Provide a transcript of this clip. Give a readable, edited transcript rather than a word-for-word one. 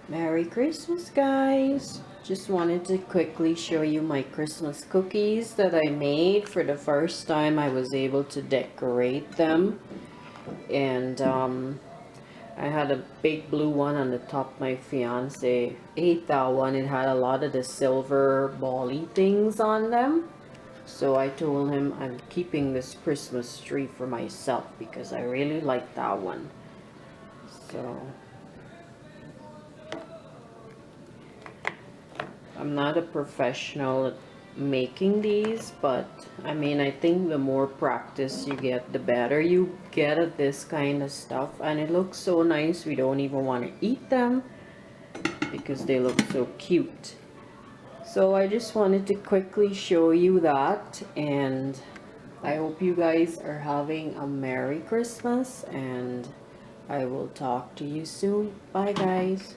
Merry Christmas, guys! Just wanted to quickly show you my Christmas cookies that I made. For the first time I was able to decorate them. And I had a big blue one on the top. My fiance ate that one. It had a lot of the silver bally things on them. So I told him I'm keeping this Christmas tree for myself because I really like that one. So I'm not a professional at making these, but I mean, I think the more practice you get, the better you get at this kind of stuff. And it looks so nice, we don't even want to eat them because they look so cute. So I just wanted to quickly show you that, and I hope you guys are having a Merry Christmas, and I will talk to you soon. Bye, guys.